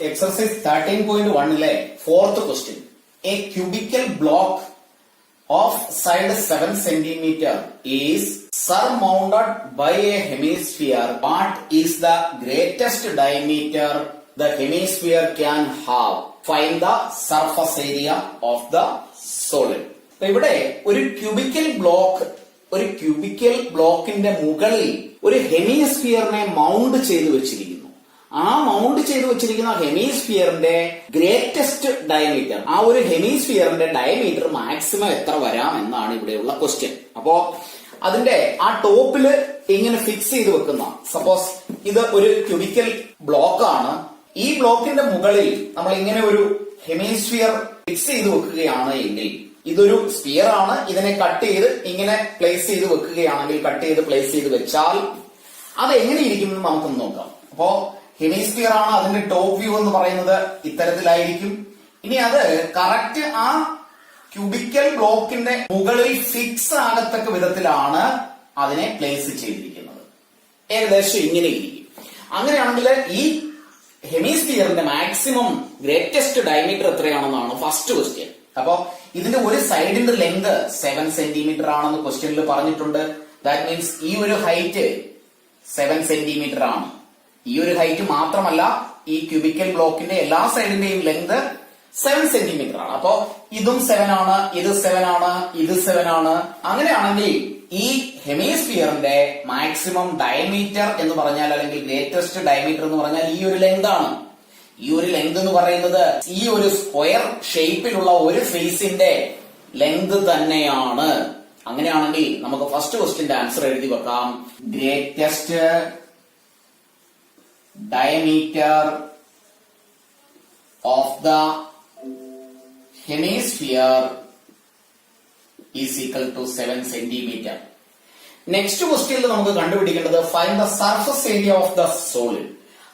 exercise 13.1 fourth question. A cubical block of side 7 centimeter is surmounted by a hemisphere. What is the greatest diameter the hemisphere can have? Find the surface area of the solid. ഇവിടെ ഒരു cubical ബ്ലോക്കിന്റെ മുകളിൽ ഒരു ഹെമിസ്ഫിയറിനെ mount ചെയ്തു വെച്ചിരിക്കുന്നു. ആ mount ചെയ്തു വെച്ചിരിക്കുന്ന ഹെമിസ്ഫിയറിന്റെ ഗ്രേറ്റസ്റ്റ് ഡയമീറ്റർ, ആ ഒരു ഹെമിസ്ഫിയറിന്റെ ഡയമീറ്റർ മാക്സിമം എത്ര വരാം എന്നാണ് ഇവിടെയുള്ള ക്വസ്റ്റ്യൻ. അപ്പോ അതിന്റെ ആ ടോപ്പില് ഇങ്ങനെ ഫിക്സ് ചെയ്ത് വെക്കുന്ന, സപ്പോസ് ഇത് ഒരു ക്യൂബിക്കൽ ബ്ലോക്ക് ആണ്. ഈ ബ്ലോക്കിന്റെ മുകളിൽ നമ്മൾ ഇങ്ങനെ ഒരു ഹെമിസ്ഫിയർ ഫിക്സ് ചെയ്ത് വെക്കുകയാണ് എങ്കിൽ, ഇതൊരു സ്ഫിയർ ആണ്, ഇതിനെ കട്ട് ചെയ്ത് ഇങ്ങനെ പ്ലേസ് ചെയ്ത് വെക്കുകയാണെങ്കിൽ, കട്ട് ചെയ്ത് പ്ലേസ് ചെയ്ത് വെച്ചാൽ അത് എങ്ങനെ ഇരിക്കും എന്ന് നമുക്കൊന്ന് നോക്കാം. അപ്പോ ഹെമിസ്ഫിയർ ആണ്, അതിന്റെ ടോപ്പ് വ്യൂ എന്ന് പറയുന്നത് ഇത്തരത്തിലായിരിക്കും. ഇനി അത് കറക്റ്റ് ആ ക്യൂബിക്കൽ ബ്ലോക്കിന്റെ മുകളിൽ ഫിക്സ് ആകത്തക്ക വിധത്തിലാണ് അതിനെ പ്ലേസ് ചെയ്തിരിക്കുന്നത്. ഏകദേശം ഇങ്ങനെ ഇരിക്കും. അങ്ങനെയാണെങ്കിൽ ഈ ഹെമിസ്ഫിയറിന്റെ മാക്സിമം ഗ്രേറ്റസ്റ്റ് ഡയമീറ്റർ എത്രയാണെന്നാണ് ഫസ്റ്റ് ക്വസ്റ്റ്യൻ. അപ്പോ ഇതിന്റെ ഒരു സൈഡിന്റെ ലെങ്ത് 7 സെന്റിമീറ്റർ ആണെന്ന് ക്വസ്റ്റ്യനിൽ പറഞ്ഞിട്ടുണ്ട്. ദാറ്റ് മീൻസ് ഈ ഒരു ഹൈറ്റ് 7 സെന്റിമീറ്റർ ആണ്. ഈ ഒരു ഹൈറ്റ് മാത്രമല്ല, ഈ ക്യൂബിക്കൽ ബ്ലോക്കിന്റെ എല്ലാ സൈഡിന്റെയും ലെങ്ത് 7 സെന്റിമീറ്റർ ആണ്. അപ്പോ ഇതും 7 ആണ്, ഇത് 7 ആണ്, ഇത് 7 ആണ്. അങ്ങനെയാണെങ്കിൽ ഈ ഹെമിസ്ഫിയറിന്റെ മാക്സിമം ഡയമീറ്റർ എന്ന് പറഞ്ഞാൽ, അല്ലെങ്കിൽ ഗ്രേറ്റസ്റ്റ് ഡയമീറ്റർ എന്ന് പറഞ്ഞാൽ ഈ ഒരു ലെങ്ത് ആണ്. ഈ ഒരു ലെങ്ത് എന്ന് പറയുന്നത് ഈ ഒരു സ്ക്വയർ ഷേപ്പിലുള്ള ഒരു ഫേസിന്റെ ലെങ്ത് തന്നെയാണ്. അങ്ങനെയാണെങ്കിൽ നമുക്ക് ഫസ്റ്റ് ക്വസ്റ്റ്യന്റെ ആൻസർ എഴുതി വെക്കാം. Greatest diameter of the hemisphere is equal to 7 centimetre. Next ക്വസ്റ്റ്യനിൽ നമുക്ക് കണ്ടുപിടിക്കേണ്ടത് find the surface area of the solid.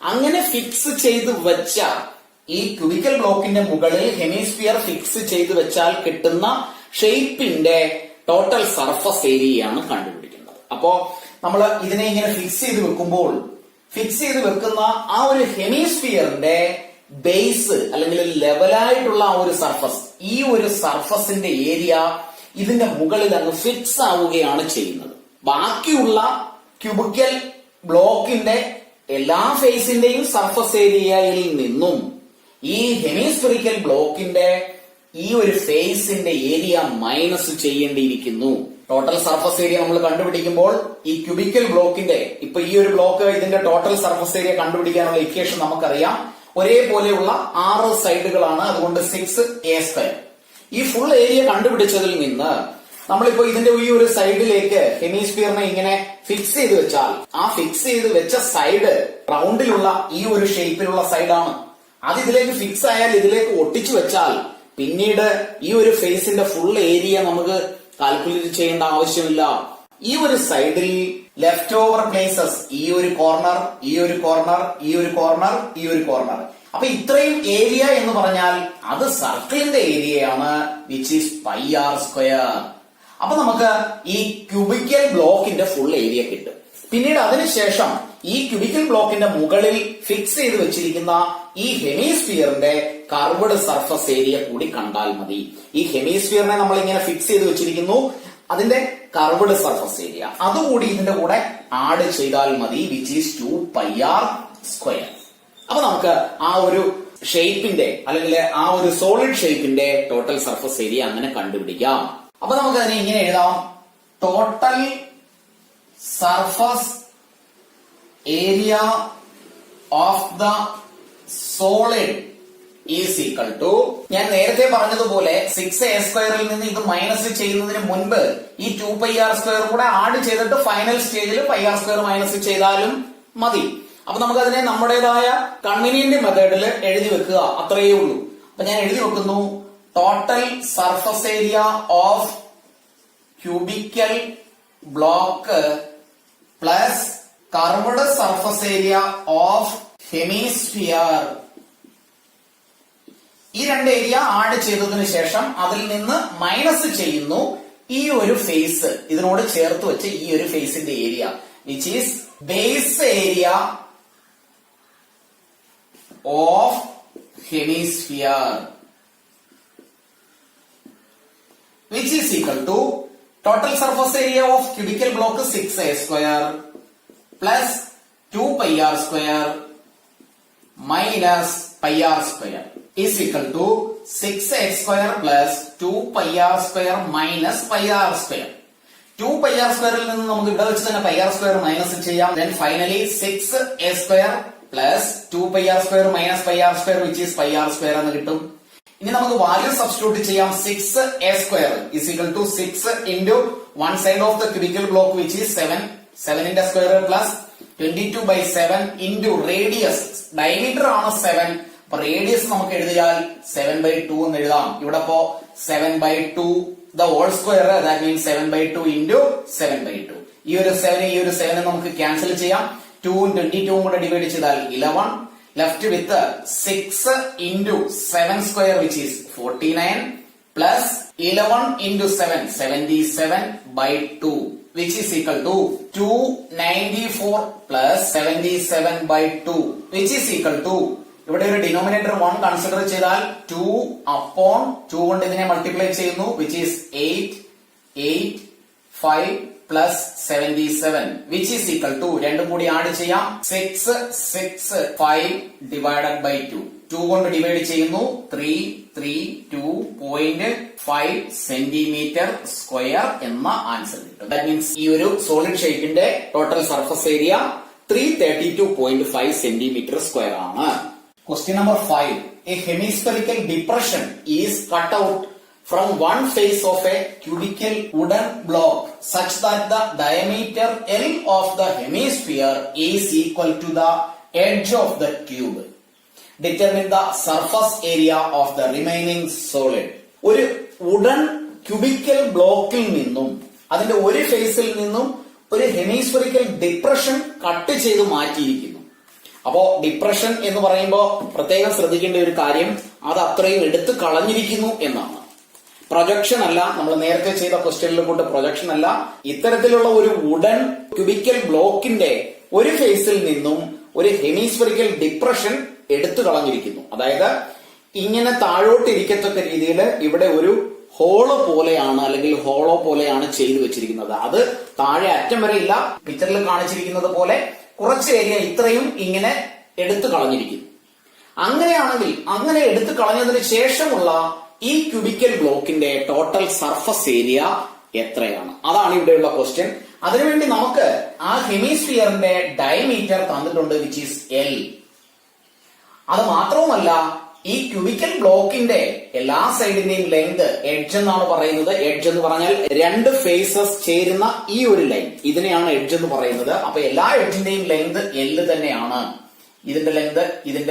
അങ്ങനെ ഫിക്സ് ചെയ്ത് വെച്ച ഈ ക്യൂബിക്കൽ ബ്ലോക്കിന്റെ മുകളിൽ ഹെമിസ്ഫിയർ ഫിക്സ് ചെയ്ത് വെച്ചാൽ കിട്ടുന്ന ഷേപ്പിന്റെ ടോട്ടൽ സർഫസ് ഏരിയയാണ് കണ്ടുപിടിക്കുന്നത്. അപ്പോ നമ്മൾ ഇതിനെ ഇങ്ങനെ ഫിക്സ് ചെയ്ത് വെക്കുമ്പോൾ, ഫിക്സ് ചെയ്ത് വെക്കുന്ന ആ ഒരു ഹെമിസ്ഫിയറിന്റെ ബേസ് അല്ലെങ്കിൽ ലെവലായിട്ടുള്ള ആ ഒരു സർഫസ്, ഈ ഒരു സർഫസിന്റെ ഏരിയ ഇതിന്റെ മുകളിൽ അങ്ങ് ഫിക്സ് ആവുകയാണ് ചെയ്യുന്നത്. ബാക്കിയുള്ള ക്യൂബിക്കൽ ബ്ലോക്കിന്റെ എല്ലാ ഫേസിന്റെയും സർഫസ് ഏരിയയിൽ നിന്നും ഈ ഹെമിസ്ഫെറിക്കൽ ബ്ലോക്കിന്റെ ഈ ഒരു ഫേസിന്റെ ഏരിയ മൈനസ് ചെയ്യേണ്ടിയിരിക്കുന്നു. ടോട്ടൽ സർഫസ് ഏരിയ നമ്മൾ കണ്ടുപിടിക്കുമ്പോൾ ഈ ക്യൂബിക്കൽ ബ്ലോക്കിന്റെ, ഇപ്പൊ ഈ ഒരു ബ്ലോക്ക്, ഇതിന്റെ ടോട്ടൽ സർഫസ് ഏരിയ കണ്ടുപിടിക്കാനുള്ള ഇക്വേഷൻ നമുക്കറിയാം. ഒരേപോലെയുള്ള 6 സൈഡുകളാണ്, അതുകൊണ്ട് 6a². ഈ ഫുൾ ഏരിയ കണ്ടുപിടിച്ചതിൽ നിന്ന് നമ്മളിപ്പോ ഇതിന്റെ ഈ ഒരു സൈഡിലേക്ക് ഹെമിസ്ഫിയറിനെ ഇങ്ങനെ ഫിക്സ് ചെയ്ത് വെച്ചാൽ, ആ ഫിക്സ് ചെയ്ത് വെച്ച സൈഡ് റൗണ്ടിലുള്ള ഈ ഒരു ഷേപ്പിലുള്ള സൈഡാണ്. അത് ഇതിലേക്ക് ഫിക്സ് ആയാൽ ഇതിലേക്ക് ഒട്ടിച്ചു വെച്ചാൽ പിന്നീട് ഈ ഒരു ഫേസിന്റെ ഫുൾ ഏരിയ നമുക്ക് കാൽക്കുലേറ്റ് ചെയ്യേണ്ട ആവശ്യമില്ല. ഈ ഒരു സൈഡിൽ ലെഫ്റ്റ് ഓവർ പ്ലേസസ്, ഈ ഒരു കോർണർ, ഈ ഒരു കോർണർ, ഈ ഒരു കോർണർ, ഈ ഒരു കോർണർ. അപ്പൊ ഇത്രയും ഏരിയ എന്ന് പറഞ്ഞാൽ അത് സർക്കിളിന്റെ ഏരിയയാണ്, വിച്ച് ഈസ് πr². അപ്പൊ നമുക്ക് ഈ ക്യൂബിക്കൽ ബ്ലോക്കിന്റെ ഫുൾ ഏരിയ കിട്ടും. പിന്നീട് അതിനുശേഷം ഈ ക്യൂബിക്കൽ ബ്ലോക്കിന്റെ മുകളിൽ ഫിക്സ് ചെയ്ത് വെച്ചിരിക്കുന്ന ഈ ഹെമിസ്ഫിയറിന്റെ കർവ്ഡ് സർഫസ് ഏരിയ കൂടി കണ്ടാൽ മതി. ഈ ഹെമിസ്ഫിയറിനെ നമ്മൾ ഇങ്ങനെ ഫിക്സ് ചെയ്ത് വെച്ചിരിക്കുന്നു, അതിന്റെ കർവ്ഡ് സർഫസ് ഏരിയ അതുകൂടി ഇതിന്റെ കൂടെ ആഡ് ചെയ്താൽ മതി, വിച്ച് ഈസ് 2πr². അപ്പൊ നമുക്ക് ആ ഒരു ഷേപ്പിന്റെ, അല്ലെങ്കിൽ ആ ഒരു സോളിഡ് ഷേപ്പിന്റെ ടോട്ടൽ സർഫസ് ഏരിയ അങ്ങനെ കണ്ടുപിടിക്കാം. അപ്പൊ നമുക്ക് അതിനെ ഇങ്ങനെ എഴുതാം. Total surface area of the solid is equal to, ഞാൻ നേരത്തെ പറഞ്ഞതുപോലെ 6a² നിന്ന് ഇത് മൈനസ് ചെയ്യുന്നതിന് മുൻപ് ഈ 2πr² കൂടെ ആഡ് ചെയ്തിട്ട് ഫൈനൽ സ്റ്റേജിൽ πr² മൈനസ് ചെയ്താലും മതി. അപ്പൊ നമുക്ക് അതിനെ നമ്മുടേതായ കൺവീനിയന്റ് മെത്തേഡിൽ എഴുതി വെക്കുക, അത്രയേ ഉള്ളൂ. അപ്പൊ ഞാൻ എഴുതി വെക്കുന്നു. Total surface area of cubical block plus curved surface area of hemisphere. ഈ രണ്ട് ഏരിയ ആഡ് ചെയ്തതിനു ശേഷം അതിൽ നിന്ന് മൈനസ് ചെയ്യുന്നു ഈ ഒരു ഫേസ്, ഇതിനോട് ചേർത്ത് വെച്ച് ഈ ഒരു ഫേസിന്റെ area, which is base area of hemisphere, which is equal to total surface area of cubical block 6a square plus 2 pi r square minus pi r square is equal to 6x square plus 2 pi r square minus pi r square. 2 pi r square ൽ നിന്ന് നമുക്ക് ഇവിടെ വെച്ച് തന്നെ pi r square minus ചെയ്യാം. Then finally 6a square plus 2 pi r square minus pi r square which is pi r square എന്ന് കിട്ടും. ഇനി നമുക്ക് വാല്യൂ സബ്സ്റ്റിറ്റ്യൂട്ട് ചെയ്യാം. 6a square is equal to 6 into one side of the cubical block which is 7. 7 ന്റെ square plus 22/7 into radius. Diameter ആണ് 7. അപ്പൊ radius നമുക്ക് എഴുതിയാൽ 7/2 എന്ന് എഴുതാം. ഇവിടെ ഇപ്പോ 7/2 the whole square, that means 7/2 into 7/2. ഈ ഒരു 7 നമുക്ക് ക്യാൻസൽ ചെയ്യാം. 2 ഉം 22 കൂടെ ഡിവൈഡ് ചെയ്താൽ 11. Left with 6 into 7 square which is 49 plus 11 into 7 77/2 which is equal to 294 plus 77/2 which is equal to, ഇവിടെ ഒരു ഡിനോമിനേറ്റർ 1 കൺസിഡർ ചെയ്താൽ 2 upon 2 കൊണ്ട് ഇതിനെ മൾട്ടിപ്ലൈ ചെയ്യുന്നു which is 8 plus 77 which is equal to, രണ്ടും കൂടി ആഡ് ചെയ്യാം 665 divided by 2. 2 കൊണ്ട് ഡിവൈഡ് ചെയ്യുന്നു 332.5 സെന്റിമീറ്റർ സ്ക്വയർ എന്ന ആൻസർ കിട്ടും. ദാറ്റ് മീൻസ് ഈ ഒരു സോളിഡ് ഷേപ്പിന്റെ total surface area 332.5 centimetre square ആണ്. Question number 5. A hemispherical depression is cut out from one face of a cubical wooden block such that the diameter L of the hemisphere is equal to the edge of the cube. Determine the surface area of the remaining solid. ഒരു wooden cubical ബ്ലോക്കിൽ നിന്നും അതിന്റെ ഒരു ഫേസിൽ നിന്നും ഒരു hemispherical depression cut ചെയ്ത് മാറ്റിയിരിക്കുന്നു. അപ്പോ ഡിപ്രഷൻ എന്ന് പറയുമ്പോൾ പ്രത്യേകം ശ്രദ്ധിക്കേണ്ട ഒരു കാര്യം, അത് അത്രയും എടുത്തു കളഞ്ഞിരിക്കുന്നു എന്നാണ്. പ്രൊജക്ഷൻ അല്ല, നമ്മൾ നേരത്തെ ചെയ്ത ക്വസ്റ്റ്യനിൽ കൊണ്ട് പ്രൊജക്ഷൻ അല്ല. ഇത്തരത്തിലുള്ള ഒരു വുഡൻ ക്യൂബിക്കൽ ബ്ലോക്കിന്റെ ഒരു ഫേസിൽ നിന്നും ഒരു ഹെമിസ്ഫെറിക്കൽ ഡിപ്രഷൻ എടുത്തു കളഞ്ഞിരിക്കുന്നു. അതായത് ഇങ്ങനെ താഴോട്ട് ഇരിക്കത്തക്ക രീതിയിൽ ഇവിടെ ഒരു ഹോള് പോലെയാണ് അല്ലെങ്കിൽ ഹോളോ പോലെയാണ് ചെയ്തു വെച്ചിരിക്കുന്നത്. അത് താഴെ അറ്റം വരെ ഇല്ല, പിക്ചറിൽ കാണിച്ചിരിക്കുന്നത് പോലെ കുറച്ച് ഏരിയ ഇത്രയും ഇങ്ങനെ എടുത്തു കളഞ്ഞിരിക്കുന്നു. അങ്ങനെയാണെങ്കിൽ അങ്ങനെ എടുത്തു കളഞ്ഞതിന് ശേഷമുള്ള ഈ ക്യൂബിക്കൽ ബ്ലോക്കിന്റെ ടോട്ടൽ സർഫസ് ഏരിയ എത്രയാണ്? അതാണ് ഇവിടെയുള്ള ക്വസ്റ്റ്യൻ. അതിനുവേണ്ടി നമുക്ക് ആ ഹെമിസ്ഫിയറിന്റെ ഡയമീറ്റർ തന്നിട്ടുണ്ട് വിച്ച് ഈസ് L. അത് മാത്രവുമല്ല, ഈ ക്യൂബിക്കൽ ബ്ലോക്കിന്റെ എല്ലാ സൈഡിന്റെയും ലെങ്ത് എഡ്ജ് എന്നാണ് പറയുന്നത്. എഡ്ജ് എന്ന് പറഞ്ഞാൽ രണ്ട് ഫേസസ് ചേരുന്ന ഈ ഒരു ലൈൻ, ഇതിനെയാണ് എഡ്ജ് എന്ന് പറയുന്നത്. അപ്പൊ എല്ലാ എഡ്ജിന്റെയും ലെങ്ത് L തന്നെയാണ്. ഇതിന്റെ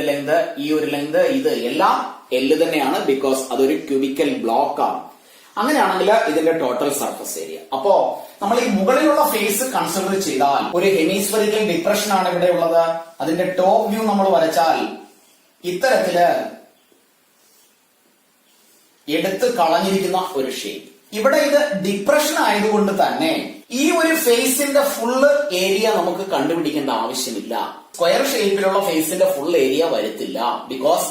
ലെങ്ത്, ഈ ഒരു ലെങ്ത്, ഇത് എല്ലാം L തന്നെയാണ്. ബിക്കോസ് അതൊരു ക്യൂബിക്കൽ ബ്ലോക്ക് ആണ്. അങ്ങനെയാണെങ്കിൽ ഇതിന്റെ ടോട്ടൽ സർഫസ് ഏരിയ. അപ്പോ നമ്മൾ ഈ മുകളിലുള്ള ഫേസ് കൺസിഡർ ചെയ്താൽ ഒരു ഹെമിസ്ഫെറിക്കൽ ഡിപ്രഷൻ ആണ് ഇവിടെ ഉള്ളത്. അതിന്റെ ടോപ്പ് വ്യൂ നമ്മൾ വരച്ചാൽ ഇത്തരത്തില് എടുത്ത് കളഞ്ഞിരിക്കുന്ന ഒരു ഷേപ്പ്. ഇവിടെ ഇത് ഡിപ്രഷൻ ആയതുകൊണ്ട് തന്നെ ഈ ഒരു ഫേസിന്റെ ഫുള്ള് ഏരിയ നമുക്ക് കണ്ടുപിടിക്കേണ്ട ആവശ്യമില്ല. സ്ക്വയർ ഷേപ്പിലുള്ള ഫേസിന്റെ ഫുൾ ഏരിയ വരത്തില്ല. ബിക്കോസ്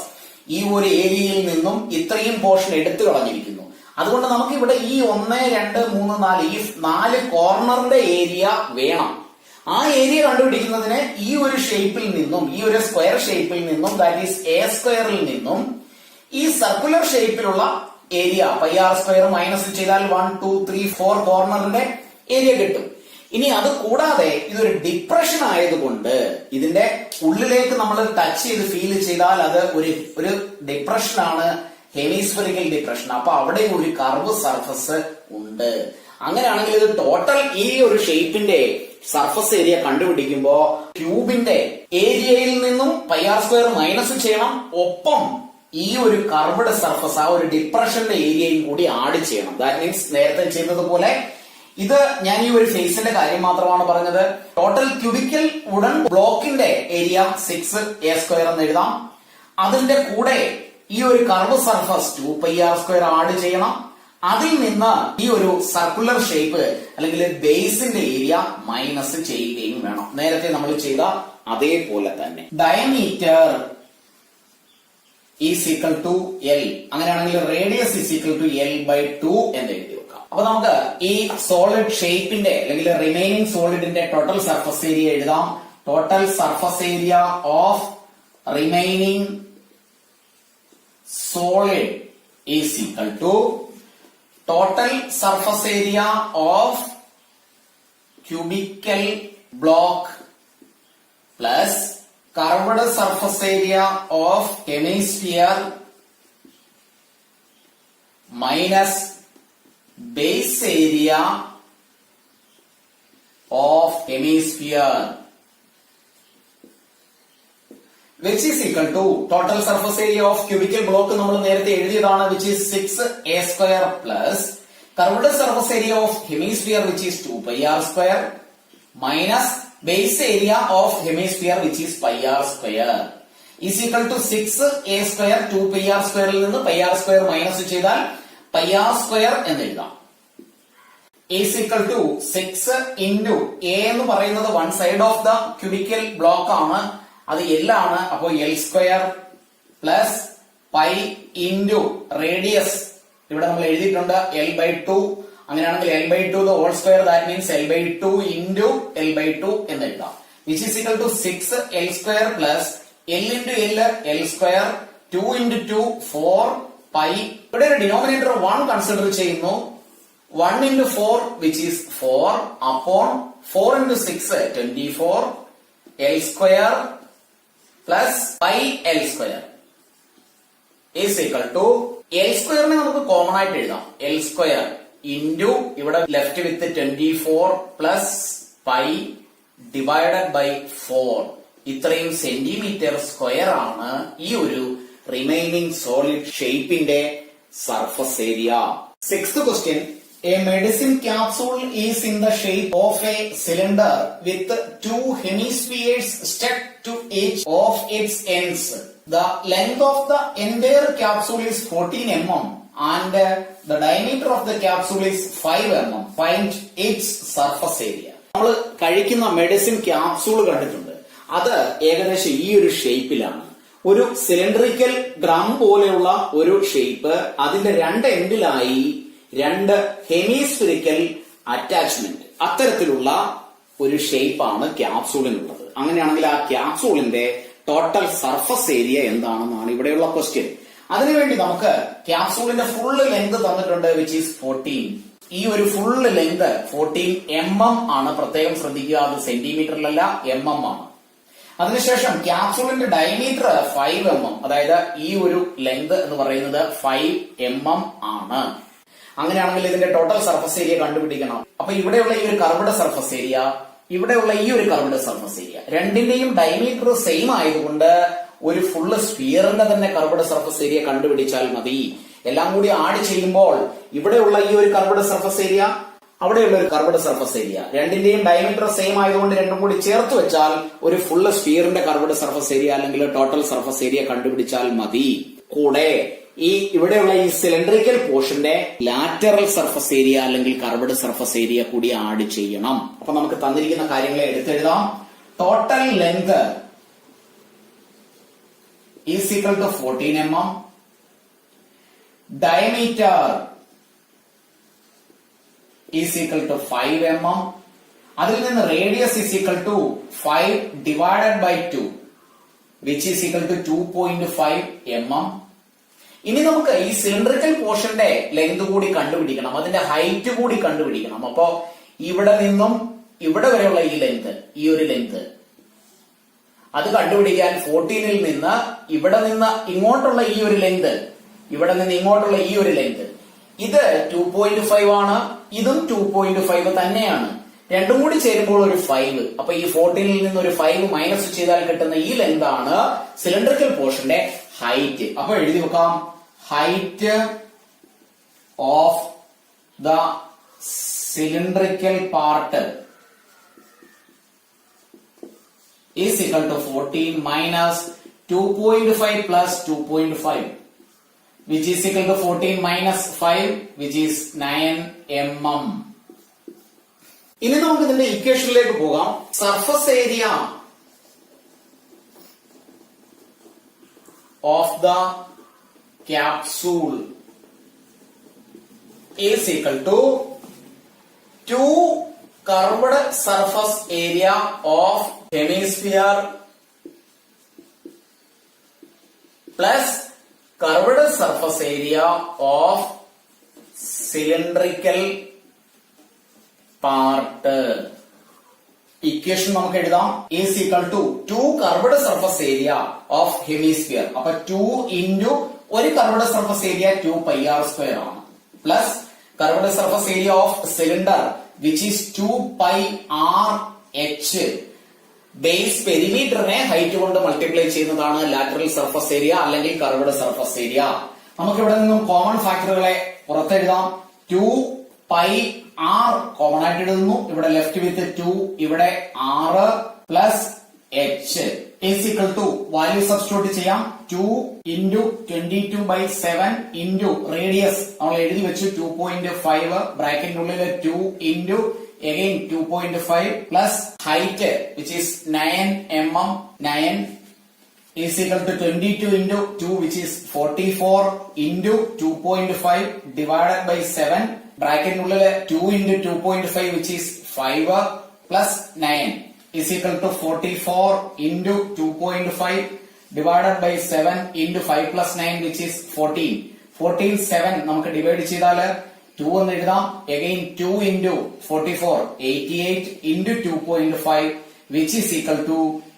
ഈ ഒരു ഏരിയയിൽ നിന്നും ഇത്രയും പോർഷൻ എടുത്തു കളഞ്ഞിരിക്കുന്നു. അതുകൊണ്ട് നമുക്ക് ഇവിടെ ഈ 1, 2, 3, 4 ഈ 4 കോർണറിന്റെ ഏരിയ വേണം. ആ ഏരിയ കണ്ടുപിടിക്കുന്നതിന് ഈ ഒരു ഷേപ്പിൽ നിന്നും, ഈ ഒരു സ്ക്വയർ ഷേപ്പിൽ നിന്നും, ദാറ്റ് ഈസ് എ സ്ക്വയറിൽ നിന്നും ഈ സർക്കുലർ ഷേപ്പിലുള്ള area pi r square minus ചെയ്താൽ 1, 2, 3, 4 കോർണറിന്റെ ഏരിയ കിട്ടും. ഇനി അത് കൂടാതെ ഇതൊരു ഡിപ്രഷൻ ആയതുകൊണ്ട് ഇതിന്റെ ഉള്ളിലേക്ക് നമ്മൾ ടച്ച് ചെയ്ത് ഫീൽ ചെയ്താൽ അത് ഒരു ഡിപ്രഷൻ ആണ്, ഹെമിസ്ഫെറിക്കൽ ഡിപ്രഷൻ. അപ്പൊ അവിടെ ഒരു കർവ് സർഫസ് ഉണ്ട്. അങ്ങനെയാണെങ്കിൽ ഇത് ടോട്ടൽ ഈ ഒരു ഷേപ്പിന്റെ സർഫസ് ഏരിയ കണ്ടുപിടിക്കുമ്പോ ക്യൂബിന്റെ ഏരിയയിൽ നിന്നും pi r സ്ക്വയർ മൈനസ് ചെയ്യണം. ഒപ്പം ഈ ഒരു കർവ്ഡ് സർഫസ്, ആ ഒരു ഡിപ്രഷന്റെ ഏരിയയും കൂടി ആഡ് ചെയ്യണം. ദാറ്റ് മീൻസ് നേരത്തെ ചെയ്തതുപോലെ ഇത് ഞാൻ ഈ ഒരു ഫേസിന്റെ കാര്യം മാത്രമാണ് പറഞ്ഞത്. ടോട്ടൽ ക്യൂബിക്കൽ വുഡൻ ബ്ലോക്കിന്റെ ഏരിയ 6a സ്ക്വയർ എന്ന് എഴുതാം. അതിന്റെ കൂടെ ഈ ഒരു curve surface 2 pi r square add ചെയ്യണം. അതിൽ നിന്ന് ഈ ഒരു സർക്കുലർ ഷേപ്പ് അല്ലെങ്കിൽ ബേസിന്റെ ഏരിയ മൈനസ് ചെയ്യുകയും വേണം. നേരത്തെ നമ്മൾ ചെയ്ത അതേപോലെ തന്നെ diameter is equal to L. അങ്ങനെയാണെങ്കിൽ radius is equal to L by 2 എന്ന് എഴുതി വെക്കാം. അപ്പൊ നമുക്ക് ഈ സോളിഡ് ഷേപ്പിന്റെ അല്ലെങ്കിൽ റിമൈനിങ് സോളിഡിന്റെ ടോട്ടൽ സർഫസ് ഏരിയ എഴുതാം. Total surface area of remaining solid is equal to total surface area of cubical block plus curved surface area of hemisphere minus base area of hemisphere, which is equal to total surface area of cubical block നമ്മൾ നേരത്തെ എഴുതിയതാണ്, which is 6a square plus curved surface area of hemisphere, which is 2 pi r square minus base area of hemisphere, which is pi r square, is equal to 6a square 2 pi r square ൽ നിന്ന് pi r square minus ചെയ്താൽ pi r square എന്ന് എഴുതാം. is equal to 6 into a എന്ന് പറയുന്നത് one side of the cubical block ആണ്, അത് L ആണ്. അപ്പോ L square plus pi into radius ഇവിടെ നമ്മൾ എഴുതിയിട്ടുണ്ട് L ബൈ 2. അങ്ങനെയാണെങ്കിൽ L by 2 whole square, that means L by 2 into L by 2 എന്ന് എഴുതാം. Which is equal to 6 L square plus L into L square 2 into 2 4 pi. ഇവിടെ ഒരു denominator 1 consider ചെയ്യുന്നു. 1 into 4 which is 4 upon 4 into 6 24 L square plus pi L square is equal to L square നെ നമുക്ക് common ആയിട്ട് എഴുതാം. L square into ഇവിടെ left with 24 plus pi divided by 4. ഇത്രയും centimetre square ആണ് ഈ ഒരു റിമൈനിങ് സോളിഡ് ഷേപ്പിന്റെ surface area. Sixth question. A medicine capsule is in the shape of a cylinder with two hemispheres stuck to each of its ends. The length of the entire capsule is 14 mm and the diameter of the capsule is 5 mm. Find its surface area. നമ്മൾ കഴിക്കുന്ന medicine capsule കണ്ടിട്ടുണ്ട്. അത് ഏകദേശം ഈ ഒരു ഷേപ്പിലാണ്. ഒരു cylindrical drum പോലെയുള്ള ഒരു ഷേപ്പ്. അതിന്റെ രണ്ട് എൻഡിലായി രണ്ട് ഹെമിസ്ഫിറിക്കൽ അറ്റാച്ച്മെന്റ്, അത്തരത്തിലുള്ള ഒരു ഷേപ്പാണ് ക്യാപ്സൂളിനുള്ളത്. അങ്ങനെയാണെങ്കിൽ ആ ക്യാപ്സൂളിന്റെ ടോട്ടൽ സർഫസ് ഏരിയ എന്താണെന്നാണ് ഇവിടെയുള്ള ക്വസ്റ്റ്യൻ. അതിനുവേണ്ടി നമുക്ക് ക്യാപ്സൂളിന്റെ ഫുള്ള് ലെങ്ത് തന്നിട്ടുണ്ട്, വിച്ച് ഈസ് 14. ഈ ഒരു ഫുള്ള് ലെങ്ത് 14 mm ആണ്. പ്രത്യേകം ശ്രദ്ധിക്കുക, അത് സെന്റിമീറ്ററിലല്ല mm ആണ്. അതിനുശേഷം ക്യാപ്സൂളിന്റെ ഡയമീറ്റർ 5 mm, അതായത് ഈ ഒരു ലെങ്ത് എന്ന് പറയുന്നത് 5 mm ആണ്. അങ്ങനെയാണെങ്കിൽ ഇതിന്റെ ടോട്ടൽ സർഫസ് ഏരിയ കണ്ടുപിടിക്കണം. അപ്പൊ ഇവിടെയുള്ള ഈ ഒരു കർവ്ഡ് സർഫസ് ഏരിയ, ഇവിടെയുള്ള ഈ ഒരു കർവ്ഡ് സർഫസ് ഏരിയ, രണ്ടിന്റെയും ഡയമീറ്റർ സെയിം ആയതുകൊണ്ട് ഒരു ഫുള്ള് സ്ഫിയറിന്റെ തന്നെ കർവ്ഡ് സർഫസ് ഏരിയ കണ്ടുപിടിച്ചാൽ മതി. എല്ലാം കൂടി ആഡ് ചെയ്യുമ്പോൾ ഇവിടെയുള്ള ഈ ഒരു കർവ്ഡ് സർഫസ് ഏരിയ, അവിടെയുള്ള ഒരു കർവ്ഡ് സർഫസ് ഏരിയ, രണ്ടിന്റെയും ഡയമീറ്റർ സെയിം ആയതുകൊണ്ട് രണ്ടും കൂടി ചേർത്ത് വെച്ചാൽ ഒരു ഫുള്ള് സ്ഫിയറിന്റെ കർവ്ഡ് സർഫസ് ഏരിയ അല്ലെങ്കിൽ ടോട്ടൽ സർഫസ് ഏരിയ കണ്ടുപിടിച്ചാൽ മതി. കൂടെ ഈ ഇവിടെയുള്ള ഈ സിലിണ്ടറിക്കൽ പോർഷന്റെ ലാറ്ററൽ സർഫസ് ഏരിയ അല്ലെങ്കിൽ കർവ്ഡ് സർഫസ് ഏരിയ കൂടി ആഡ് ചെയ്യണം. അപ്പൊ നമുക്ക് തന്നിരിക്കുന്ന കാര്യങ്ങളെ എടുത്തെഴുതാം. Total length is equal to 14 mm. Diameter is equal to 5 mm. അതിൽ നിന്ന് radius is equal to 5 divided by 2 which is equal to 2.5 mm. ഇനി നമുക്ക് ഈ സിലിണ്ടറിക്കൽ പോർഷന്റെ ലെങ്ത് കൂടി കണ്ടുപിടിക്കണം, അതിന്റെ ഹൈറ്റ് കൂടി കണ്ടുപിടിക്കണം. അപ്പോ ഇവിടെ നിന്നും ഇവിടെ വരെയുള്ള ഈ ലെങ്ത്, ഈ ഒരു ലെങ്ത് അത് കണ്ടുപിടിക്കാൻ 14ൽ നിന്ന് ഇവിടെ നിന്ന് ഇങ്ങോട്ടുള്ള ഈ ഒരു ലെങ്ത്, ഇവിടെ നിന്ന് ഇങ്ങോട്ടുള്ള ഈ ഒരു ലെങ്ത്, ഇത് 2.5 ആണ്, ഇതും 2.5 തന്നെയാണ്. രണ്ടും കൂടി ചേരുമ്പോൾ ഒരു 5. അപ്പൊ ഈ 14ൽ നിന്ന് ഒരു 5 മൈനസ് ചെയ്താൽ കിട്ടുന്ന ഈ ലെങ്ത് ആണ് സിലിണ്ടറിക്കൽ പോർഷന്റെ ഹൈറ്റ്. അപ്പൊ എഴുതി വെക്കാം, height of the cylindrical part is equal to 14 minus 2.5 plus 2.5 which is equal to 14 minus 5 which is 9 mm. ഇനി നമുക്ക് ഇതിന്റെ ഇക്വേഷനിലേക്ക് പോകാം. Surface area of the capsule is equal to 2 curved surface area of hemisphere plus curved surface area of cylindrical part. Equation നമുക്ക് എഴുതാം is equal to 2 curved surface area of hemisphere. അപ്പൊ 2 into ഒരു curved surface area 2 pi R square ആണ്, plus curved surface area of cylinder which is 2 pi R H. Base പെരിമീറ്ററിനെ height കൊണ്ട് multiply ചെയ്യുന്നതാണ് lateral surface area അല്ലെങ്കിൽ curved surface area. നമുക്ക് ഇവിടെ നിന്നും കോമൺ ഫാക്ടറുകളെ പുറത്തെഴുതാം. 2 പൈ ആർ കോമൺ ആയിട്ട് എഴുതുന്നു. ഇവിടെ ലെഫ്റ്റ് വിത്ത് 2, ഇവിടെ 6 plus H is equal to value substitute ചെയ്യാം. 2 ഇൻറ്റു 22/7 ഇൻറ്റു റേഡിയസ് നമ്മൾ എഴുതി വെച്ചു 2.5 ബ്രാക്കറ്റിനുള്ളിൽ 2 into again 2.5 plus height which is 9 mm 9 is equal to 22 into 2 which is 44 into 2.5 divided by 7 bracket nulile 2 into 2.5 which is 5 plus 9 is equal to 44 into 2.5 divided by 7 into 5 plus 9 which is 14. 7 നമുക്ക് divide ചെയ്താല് 2 എന്ന് എഴുതാം. again 2 into 44 88 into 2.5 which is equal to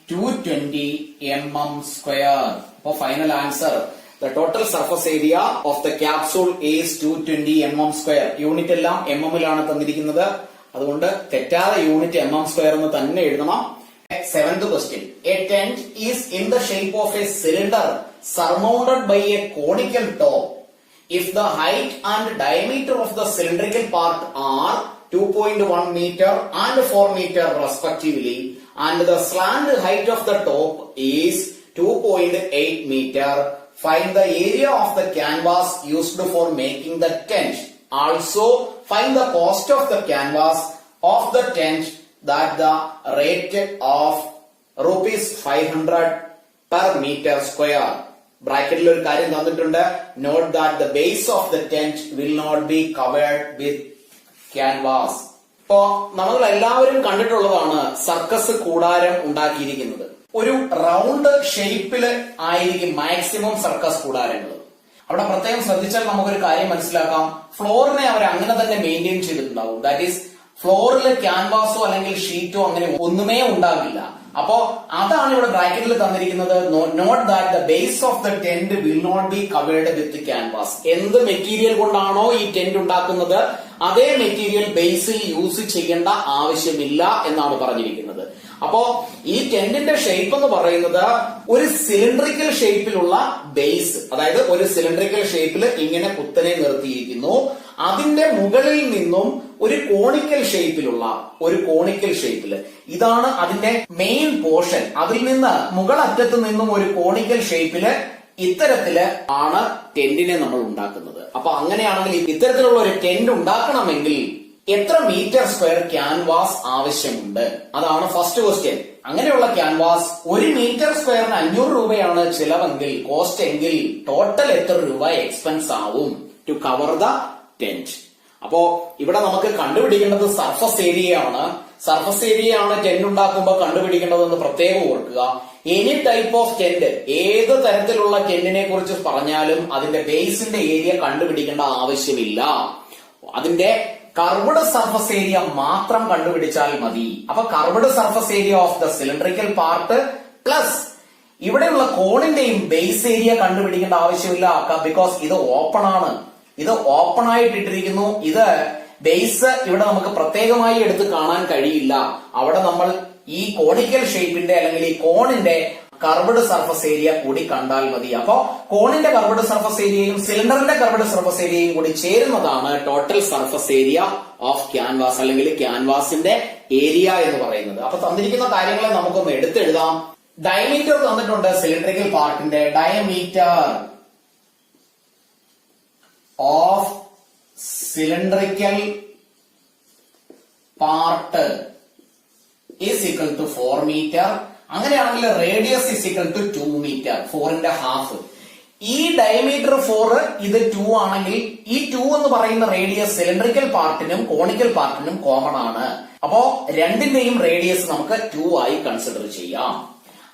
220 mm square. For final answer, the total surface area of the capsule is 220 mm square. Unit എല്ലാം mm ലാണ് തന്നിരിക്കുന്നത്, അതുകൊണ്ട് തെറ്റാതെ unit mm square എന്ന് തന്നെ എഴുതണം. 7th question. A tent is in the shape of a cylinder surmounted by a conical top. If the height and diameter of the cylindrical part are 2.1 meter and 4 meter respectively, and the slant height of the top is 2.8 meter, find the area of the canvas used for making the tent. Also, find the cost of the canvas of the tent that the rate of rupees 500 per meter square. ബ്രാക്കറ്റിൽ ഒരു കാര്യം തന്നിട്ടുണ്ട്. Note that the base of the tent will not be covered with canvas. ഇപ്പോ നമ്മൾ എല്ലാവരും കണ്ടിട്ടുള്ളതാണ് circus കൂടാരം ഉണ്ടാക്കിയിരിക്കുന്നത്. ഒരു റൗണ്ട് ഷേപ്പില് ആയിരിക്കും മാക്സിമം സർക്കസ് കൂടാരങ്ങൾ. അവിടെ പ്രത്യേകം ശ്രദ്ധിച്ചാൽ നമുക്കൊരു കാര്യം മനസ്സിലാക്കാം. ഫ്ലോറിനെ അവർ അങ്ങനെ തന്നെ മെയിൻറ്റെയിൻ ചെയ്തിട്ടുണ്ടാവും. ദാറ്റ് ഈസ് ഫ്ലോറിൽ ക്യാൻവാസോ അല്ലെങ്കിൽ ഷീറ്റോ അങ്ങനെ ഒന്നുമേ ഉണ്ടാകില്ല. അപ്പോ അതാണ് ഇവിടെ ബ്രാക്കറ്റിൽ തന്നിരിക്കുന്നത്. Note that the base of the tent will not be covered with canvas. എന്ത് മെറ്റീരിയൽ കൊണ്ടാണോ ഈ ടെന്റ് ഉണ്ടാക്കുന്നത് അതേ മെറ്റീരിയൽ ബേസിൽ യൂസ് ചെയ്യേണ്ട ആവശ്യമില്ല എന്നാണ് പറഞ്ഞിരിക്കുന്നത്. അപ്പോ ഈ ടെന്റിന്റെ ഷേപ്പ് എന്ന് പറയുന്നത് ഒരു സിലിണ്ടറിക്കൽ ഷേപ്പിലുള്ള ബേസ്, അതായത് ഒരു സിലിണ്ടറിക്കൽ ഷേപ്പിൽ ഇങ്ങനെ കുത്തനെ നിർത്തിയിരിക്കുന്നു. അതിന്റെ മുകളിൽ നിന്നും ഒരു കോണിക്കൽ ഷേപ്പില് ഇതാണ് അതിന്റെ മെയിൻ പോർഷൻ. അതിൽ നിന്ന് മുകളറ്റത്ത് നിന്നും ഒരു കോണിക്കൽ ഷേപ്പില് ഇത്തരത്തില് ആണ് ടെന്റിനെ നമ്മൾ ഉണ്ടാക്കുന്നത്. അപ്പൊ അങ്ങനെയാണെങ്കിൽ ഇത്തരത്തിലുള്ള ഒരു ടെന്റ് ഉണ്ടാക്കണമെങ്കിൽ എത്ര മീറ്റർ സ്ക്വയർ ക്യാൻവാസ് ആവശ്യമുണ്ട്? അതാണ് ഫസ്റ്റ് ക്വസ്റ്റ്യൻ. അങ്ങനെയുള്ള ക്യാൻവാസ് 1 മീറ്റർ സ്ക്വയറിന് 500 രൂപയാണ് ചിലവെങ്കിൽ, കോസ്റ്റ് എങ്കിൽ ടോട്ടൽ എത്ര രൂപ എക്സ്പെൻസ് ആവും ടു കവർ ദ ടെന്റ്? അപ്പോ ഇവിടെ നമുക്ക് കണ്ടുപിടിക്കേണ്ടത് സർഫസ് ഏരിയയാണ്. സർഫസ് ഏരിയയാണ് ടെന്റ് ഉണ്ടാക്കുമ്പോൾ കണ്ടുപിടിക്കേണ്ടതെന്ന് പ്രത്യേകം ഓർക്കുക. എനി ടൈപ്പ് ഓഫ് ടെന്റ്, ഏത് തരത്തിലുള്ള ടെന്റിനെ കുറിച്ച് പറഞ്ഞാലും അതിന്റെ ബേസിന്റെ ഏരിയ കണ്ടുപിടിക്കേണ്ട ആവശ്യമില്ല. അതിന്റെ കർവ്ഡ് സർഫസ് ഏരിയ മാത്രം കണ്ടുപിടിച്ചാൽ മതി. അപ്പൊ curved surface area of the cylindrical part plus ഇവിടെയുള്ള കോണിന്റെയും ബേസ് ഏരിയ കണ്ടുപിടിക്കേണ്ട ആവശ്യമില്ല. ബിക്കോസ് ഇത് ഓപ്പൺ ആണ്, ഇത് ഓപ്പൺ ആയിട്ടിട്ടിരിക്കുന്നു. ഇത് ബേസ് ഇവിടെ നമുക്ക് പ്രത്യേകമായി എടുത്ത് കാണാൻ കഴിയില്ല. അവിടെ നമ്മൾ ഈ കോണിക്കൽ ഷേപ്പിന്റെ അല്ലെങ്കിൽ ഈ കോണിന്റെ കർവ്ഡ് സർഫസ് ഏരിയ കൂടി കണ്ടാൽ മതി. അപ്പോ കോണിന്റെ കർവ്ഡ് സർഫസ് ഏരിയയും സിലിണ്ടറിന്റെ കർവ്ഡ് സർഫസ് ഏരിയയും കൂടി ചേരുന്നതാണ് total surface area of canvas അല്ലെങ്കിൽ ക്യാൻവാസിന്റെ ഏരിയ എന്ന് പറയുന്നത്. അപ്പൊ തന്നിരിക്കുന്ന കാര്യങ്ങളെ നമുക്കൊന്ന് എടുത്തെഴുതാം. ഡയമീറ്റർ തന്നിട്ടുണ്ട്. സിലിണ്ടറിക്കൽ പാർട്ടിന്റെ diameter of cylindrical part is equal to 4 metre. അങ്ങനെയാണെങ്കിൽ radius is equal to 2 metre, 4.5. ഈ ഡയമീറ്റർ 4 ഇത് 2 ആണെങ്കിൽ ഈ 2 എന്ന് പറയുന്ന റേഡിയസ് സിലിണ്ടറിക്കൽ പാർട്ടിനും കോണിക്കൽ പാർട്ടിനും കോമൺ ആണ്. അപ്പോ രണ്ടിന്റെയും റേഡിയസ് നമുക്ക് 2 ആയി കൺസിഡർ ചെയ്യാം.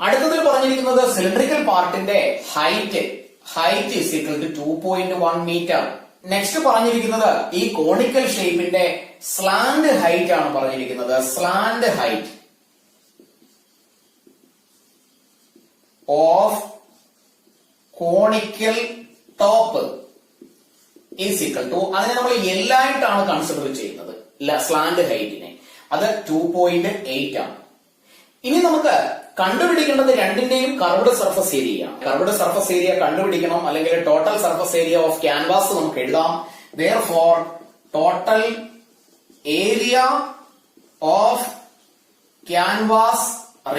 അടുത്തതിൽ പറഞ്ഞിരിക്കുന്നത് സിലിണ്ടറിക്കൽ പാർട്ടിന്റെ height is equal to 2.1 metre. Next പറഞ്ഞിരിക്കുന്നത് ഈ കോണിക്കൽ ഷേപ്പിന്റെ സ്ലാന്റ് ഹൈറ്റ് ആണ് പറഞ്ഞിരിക്കുന്നത്. Slant height of conical top is equal to, അതിനെ നമ്മൾ എല്ലായിട്ടാണ് കൺസിഡർ ചെയ്യുന്നത് സ്ലാന്റ് ഹൈറ്റിനെ. അത് 2.8 ആണ്. ഇനി നമുക്ക് കണ്ടുപിടിക്കേണ്ടത് രണ്ടിന്റെയും curved surface area. Curved surface area കണ്ടുപിടിക്കണം, അല്ലെങ്കിൽ total surface area of canvas നമുക്ക് എഴുതാം. Therefore, total area of canvas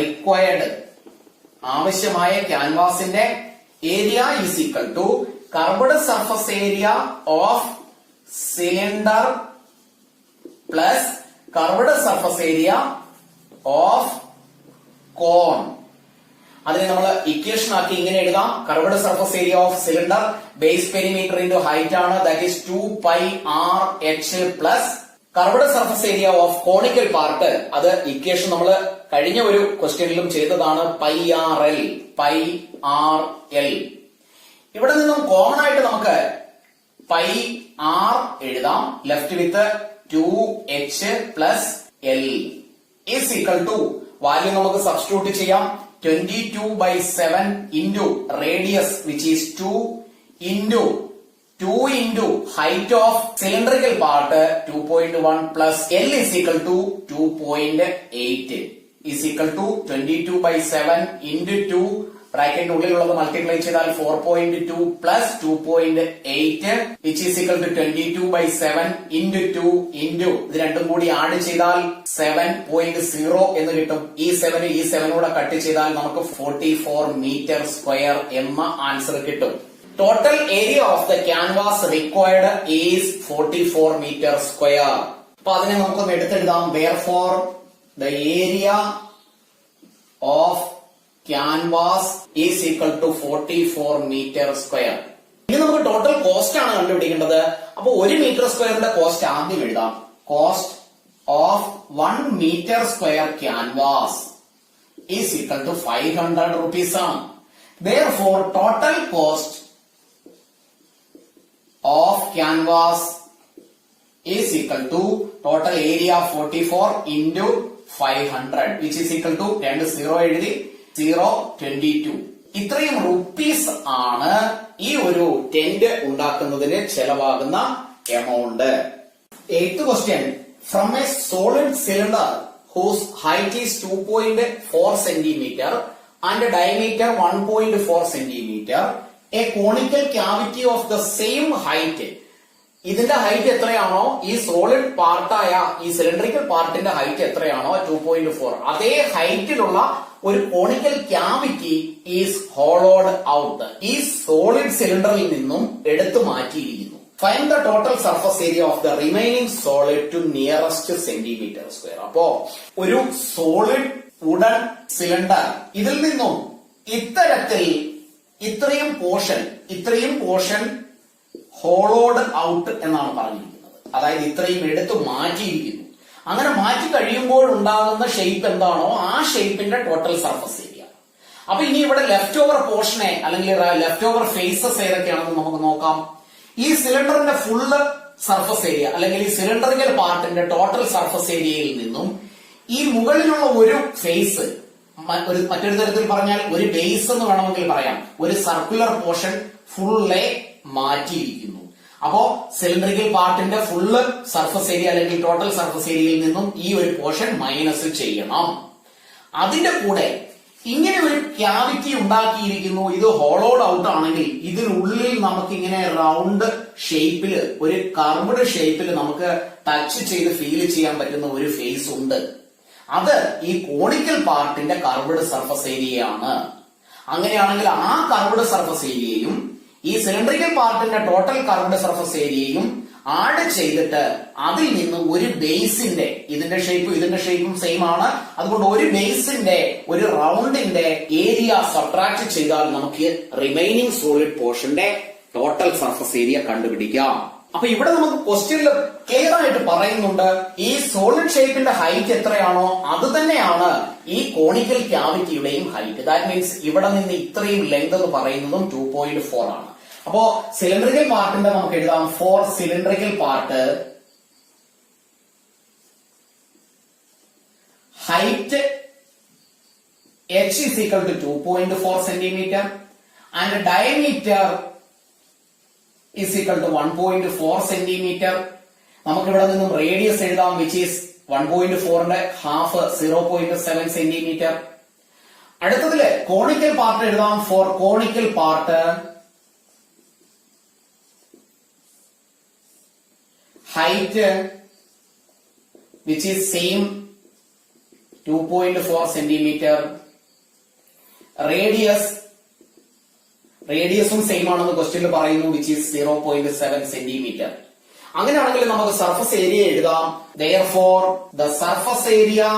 required, ആവശ്യമായ ക്യാൻവാസിന്റെ area is equal to curved surface area of cylinder plus curved surface area of cone. അതിനെ നമ്മൾ equation ആക്കി ഇങ്ങനെ എഴുതാം. Curved surface area of cylinder base perimeter into height ആണ്, that is 2πRh plus curved surface area of conical part, അത് equation നമ്മൾ കഴിഞ്ഞ ഒരു ക്വസ്റ്റ്യനിലും ചെയ്തതാണ്, πRL. ഇവിടെ നിന്നും കോമൺ ആയിട്ട് നമുക്ക് πR എഴുതാം. Left with 2h plus L is equal to, value നമുക്ക് സബ്സ്റ്റിറ്റ്യൂട്ട് ചെയ്യാം. 22/7 into radius which is 2 into height of cylindrical part 2.1 plus L is equal to 2.8 is equal to 22/7 into 2 ബ്രാക്കറ്റിന്റെ ഉള്ളിലുള്ളത് multiply ചെയ്താൽ 4.2 plus 2.8 which is equal to 22/7 into 2 into ഇത് രണ്ടും കൂടി add ചെയ്താൽ 7.0 എന്ന് കിട്ടും. ഈ 7 കൂടെ കട്ട് ചെയ്താൽ നമുക്ക് 44 മീറ്റർ സ്ക്വയർ എന്ന ആൻസർ കിട്ടും. Total area of the canvas required is 44 metre square. അപ്പൊ അതിനെ നമുക്കൊന്ന് എടുത്തെഴുതാം. Therefore, the area of canvas is equal to 44 meter square. ഇനി നമുക്ക് ടോട്ടൽ കോസ്റ്റ് ആണ് കണ്ടുപിടിക്കേണ്ടത്. അപ്പൊ 1 മീറ്റർ സ്ക്വയറിന്റെ കോസ്റ്റ് ആദ്യം എഴുതാം. Cost of 1 metre square canvas is equal to 500 rupees ആണ്. Therefore, total cost of canvas is equal to total area 44 into 500 which is equal to 2 0 എഴുതി 0.22. ഇത്രയും റുപ്പീസ് ആണ് ഈ ഒരു ടെന്റ് ഉണ്ടാക്കുന്നതിന് ചെലവാകുന്ന amount. 8th question. From a solid cylinder whose height is 2.4 centimeter and diameter 1.4 centimeter, a conical cavity of the same height. ഇതിന്റെ height എത്രയാണോ, ഈ solid പാർട്ടായ ഈ സിലിണ്ടറിക്കൽ പാർട്ടിന്റെ ഹൈറ്റ് എത്രയാണോ 2.4, അതേ ഹൈറ്റിലുള്ള ഒരു conical cavity is hollowed out. ഈ സോളിഡ് സിലിണ്ടറിൽ നിന്നും എടുത്തു മാറ്റിയിരിക്കുന്നു. Find the total surface area of the remaining solid to nearest centimetre square. അപ്പോ ഒരു സോളിഡ് വുഡൻ സിലിണ്ടർ, ഇതിൽ നിന്നും ഇത്തരത്തിൽ ഇത്രയും പോർഷൻ ഹോളോഡ് ഔട്ട് എന്നാണ് പറഞ്ഞിരിക്കുന്നത്. അതായത് ഇത്രയും എടുത്തു മാറ്റിയിരിക്കുന്നു. അങ്ങനെ മാറ്റി കഴിയുമ്പോൾ ഉണ്ടാകുന്ന ഷേപ്പ് എന്താണോ ആ ഷേപ്പിന്റെ ടോട്ടൽ സർഫസ് ഏരിയ. അപ്പൊ ഇനി ഇവിടെ ലെഫ്റ്റ് ഓവർ പോർഷനെ അല്ലെങ്കിൽ ലെഫ്റ്റ് ഓവർ ഫേസസ് ഏതൊക്കെയാണെന്ന് നമുക്ക് നോക്കാം. ഈ സിലിണ്ടറിന്റെ ഫുള്ള് സർഫസ് ഏരിയ അല്ലെങ്കിൽ ഈ സിലിണ്ടറിക്കൽ പാർട്ടിന്റെ ടോട്ടൽ സർഫസ് ഏരിയയിൽ നിന്നും ഈ മുകളിലുള്ള ഒരു ഫേസ്, മറ്റൊരു തരത്തിൽ പറഞ്ഞാൽ ഒരു ബേസ് എന്ന് വേണമെങ്കിൽ പറയാം, ഒരു സർക്കുലർ പോർഷൻ ഫുള്ളെ മാറ്റിയിരിക്കുന്നു. അപ്പോ സിലിണ്ടറിക്കൽ പാർട്ടിന്റെ ഫുള്ള് സർഫസ് ഏരിയ അല്ലെങ്കിൽ ടോട്ടൽ സർഫസ് ഏരിയയിൽ നിന്നും ഈ ഒരു പോർഷൻ മൈനസ് ചെയ്യണം. അതിന്റെ കൂടെ ഇങ്ങനെ ഒരു ക്യാവിറ്റി ഉണ്ടാക്കിയിരിക്കുന്നു. ഇത് ഹോളോഡ് ഔട്ട് ആണെങ്കിൽ ഇതിനുള്ളിൽ നമുക്ക് ഇങ്ങനെ റൗണ്ട് ഷേപ്പില്, ഒരു കർവ്ഡ് ഷേപ്പിൽ നമുക്ക് ടച്ച് ചെയ്ത് ഫീൽ ചെയ്യാൻ പറ്റുന്ന ഒരു ഫേസ് ഉണ്ട്. അത് ഈ കോണിക്കൽ പാർട്ടിന്റെ കർവ്ഡ് സർഫസ് ഏരിയയാണ്. അങ്ങനെയാണെങ്കിൽ ആ കർവ്ഡ് സർഫസ് ഏരിയയും ഈ സിലിണ്ടറിക്കൽ പാർട്ടിന്റെ ടോട്ടൽ കർവ്ഡ് സർഫസ് ഏരിയയും ആഡ് ചെയ്തിട്ട് അതിൽ നിന്ന് ഒരു ബേസിന്റെ, ഇതിന്റെ ഷേപ്പും സെയിം ആണ്, അതുകൊണ്ട് ഒരു ബേസിന്റെ ഒരു റൗണ്ടിന്റെ ഏരിയ സബ്ട്രാക്ട് ചെയ്താൽ നമുക്ക് റിമൈനിങ് സോളിഡ് പോർഷന്റെ ടോട്ടൽ സർഫസ് ഏരിയ കണ്ടുപിടിക്കാം. അപ്പൊ ഇവിടെ നമുക്ക് ക്വസ്റ്റ്യനിൽ ക്ലിയർ ആയിട്ട് പറയുന്നുണ്ട്, ഈ സോളിഡ് ഷേപ്പിന്റെ ഹൈറ്റ് എത്രയാണോ അത് തന്നെയാണ് ഈ കോണിക്കൽ ക്യാവിറ്റിയുടെയും ഹൈറ്റ്. ദാറ്റ് മീൻസ് ഇവിടെ നിന്ന് ഇത്രയും ലെങ്ത് എന്ന് പറയുന്നതും 2.4 ആണ്. അപ്പോ സിലിണ്ടറിക്കൽ പാർട്ടിന്റെ നമുക്ക് എഴുതാം, for cylindrical part height h is equal to 2.4 centimeter and diameter is equal to 1.4 centimeter. നമുക്ക് ഇവിടെ നിന്നും റേഡിയസ് എഴുതാം, which is 1.4ന്റെ ഹാഫ് 0.7 centimeter. അടുത്തതില് കോണിക്കൽ പാർട്ട് എഴുതാം, for conical part height which is same 2.4 centimeter. റേഡിയസും സെയിം ആണെന്ന് ക്വസ്റ്റ്യനിൽ പറയുന്നു, which is 0.7 centimeter. അങ്ങനെയാണെങ്കിൽ നമുക്ക് സർഫസ് ഏരിയ എഴുതാം. Therefore the surface area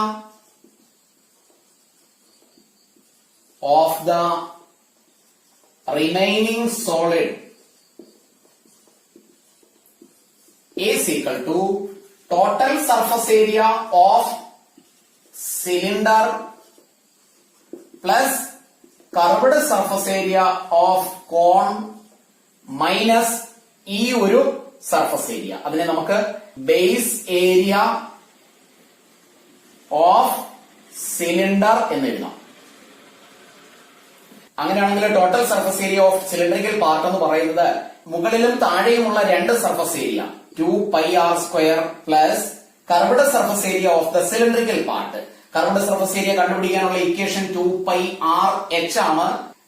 of the remaining solid is equal to total surface area of cylinder plus curved surface area of cone minus ഈ ഒരു സർഫസ് ഏരിയ. അതിനെ നമുക്ക് ബേസ് ഏരിയ ഓഫ് സിലിണ്ടർ എന്ന് എഴുതാം. അങ്ങനെയാണെങ്കിൽ total surface area of cylindrical part എന്ന് പറയുന്നത് മുകളിലും താഴെയുമുള്ള രണ്ട് surface area 2πr² plus curved surface area of the cylindrical part. Curved surface area കണ്ടുപിടിക്കാനുള്ള ഇക്വേഷൻ 2πrh ആണ്,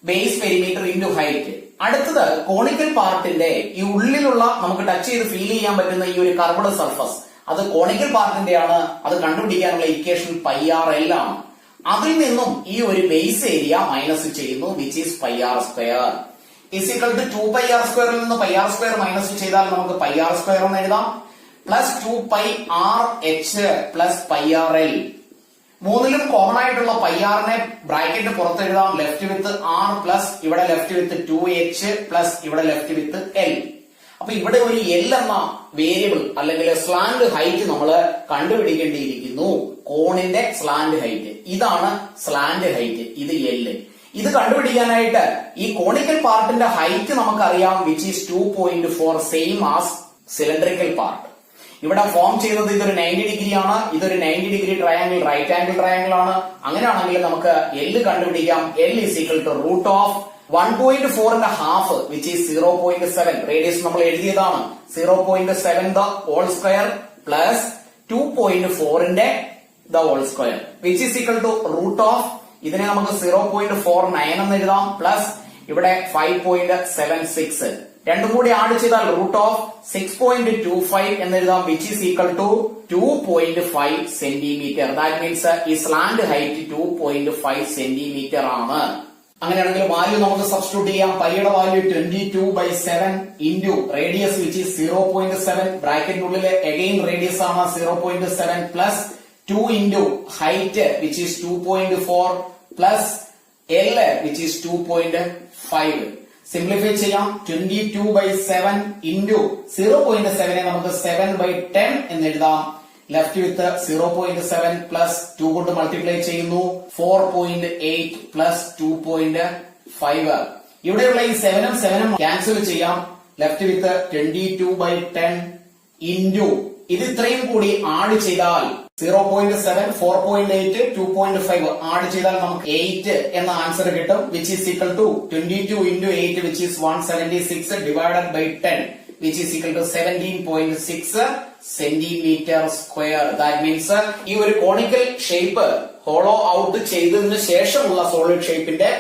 ബേസ് പെരിമീറ്റർ ഇൻറ്റു ഹൈറ്റ്. അടുത്തത് കോണിക്കൽ പാർട്ടിന്റെ ഈ ഉള്ളിലുള്ള നമുക്ക് ടച്ച് ചെയ്ത് ഫീൽ ചെയ്യാൻ പറ്റുന്ന ഈ ഒരു കർവ്ഡ് സർഫസ്, അത് കോണിക്കൽ പാർട്ടിന്റെ ആണ്. അത് കണ്ടുപിടിക്കാനുള്ള ഇക്വേഷൻ πrl ആണ്. അതിൽ നിന്നും ഈ ഒരു ബേസ് ഏരിയ മൈനസ് ചെയ്യുന്നു, which is πr² is equal to 2πr² ൽ നിന്ന് πr² മൈനസ് ചെയ്താൽ നമുക്ക് πr² എന്ന് എഴുതാം, പ്ലസ് 2πrh പ്ലസ് πrl. മൂന്നിലും കോമൺ ആയിട്ടുള്ള πrനെ ബ്രാക്കറ്റ് പുറത്ത് എഴുതാം, ലെഫ്റ്റ് വിത്ത് r പ്ലസ് ഇവിടെ ലെഫ്റ്റ് വിത്ത് 2h പ്ലസ് ഇവിടെ ലെഫ്റ്റ് വിത്ത് l. അപ്പൊ ഇവിടെ ഒരു l എന്ന വേരിയബിൾ അല്ലെങ്കിൽ സ്ലാന്റ് ഹൈറ്റ് നമ്മൾ കണ്ടുപിടിക്കേണ്ടിയിരിക്കുന്നു. കോണിന്റെ സ്ലാന്റ് ഹൈറ്റ് ഇതാണ്, സ്ലാന്റ് ഹൈറ്റ് ഇത് l. ഇത് കണ്ടുപിടിക്കാനായിട്ട് ഈ കോണിക്കൽ പാർട്ടിന്റെ ഹൈറ്റ് നമുക്കറിയാം, which is 2.4 same as cylindrical part. ഇവിടെ ഫോം ചെയ്തത് ഇതൊരു 90 ഡിഗ്രി ആണ്, ഇതൊരു 90 degree triangle, right angle triangle ആണ്. അങ്ങനെയാണെങ്കിൽ നമുക്ക് L കണ്ടുപിടിക്കാം. L is equal to root of 1.4ന്റെ ഹാഫ് വിച്ച് ഈസ് 0.7. റേഡിയസ് നമ്മൾ എഴുതിയതാണ്, 0.7 the whole square പ്ലസ് 2.4ന്റെ the whole square which is equal to root of, ഇതിനെ നമുക്ക് 0.49 എന്ന് എഴുതാം, പ്ലസ് ഇവിടെ 5.76. രണ്ടും കൂടി ആഡ് ചെയ്താൽ റൂട്ട് ഓഫ് 6.25 എന്ന് എഴുതാം, which is equal to 2.5 centimetre. That means ഈ സ്ലാന്റ് ഹൈറ്റ് 2.5 സെന്റിമീറ്റർ ആണ്. അങ്ങനെയാണെങ്കിൽ വാല്യൂ നമുക്ക് സബ്സ്റ്റിറ്റ്യൂട്ട് ചെയ്യാം. പൈയുടെ value 22/7 into radius which is 0.7, ബ്രാക്കറ്റിനുള്ളിൽ അഗെയിൻ റേഡിയസ് ആണ് 0.7 plus 2 into height which is 2.4 plus L which is 2.5. Simplify ചെയ്യാം. 22/7 ഇൻറ്റു 0.7 നമുക്ക് 7/10 എന്ന് എഴുതാം. ലെഫ്റ്റ് വിത്ത് 0.7 പ്ലസ് 2 കൊണ്ട് മൾട്ടിപ്ലൈ ചെയ്യുന്നു, 4.8 പ്ലസ് 2.5. ഇവിടെയുള്ള ഈ 7ഉം ക്യാൻസൽ ചെയ്യാം. ലെഫ്റ്റ് വിത്ത് 22/10 ഇൻറ്റു ഇത് ഇത്രയും കൂടി ആഡ് ചെയ്താൽ 0.7, 4.8, 2.5 ആഡ് ചെയ്താൽ നമുക്ക് 8 എന്ന ആൻസർ കിട്ടും, which is equal to 22 into 8 which is 176 divided by 10 which is equal to 17.6 centimetre square. That means ഈ ഒരു കോണിക്കൽ ഷേപ്പ് ഹോളോ ഔട്ട് ചെയ്തതിനു ശേഷമുള്ള സോളിഡ് ഷേപ്പിന്റെ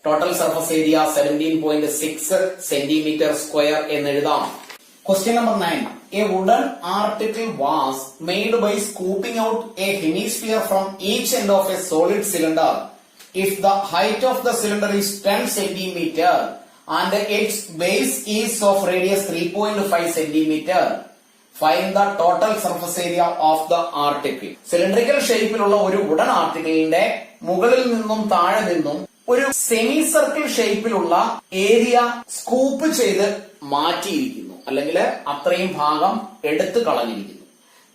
total surface area 17.6 centimetre square എന്ന് എഴുതാം. Question number 9. A wooden article was made by scooping out a hemisphere from each end of a solid cylinder. If the height of the cylinder is 10 centimeter and its base is of radius 3.5 centimeter. Find the total surface area of the article. Cylindrical ഷേപ്പിലുള്ള ഒരു wooden ആർട്ടിക്കിളിന്റെ മുകളിൽ നിന്നും താഴെ നിന്നും ഒരു semi circle ഷേപ്പിലുള്ള area scoop ചെയ്ത് മാറ്റിയിരിക്കുന്നു, അല്ലെങ്കിൽ അത്രയും ഭാഗം എടുത്തു കളഞ്ഞിരിക്കുന്നു.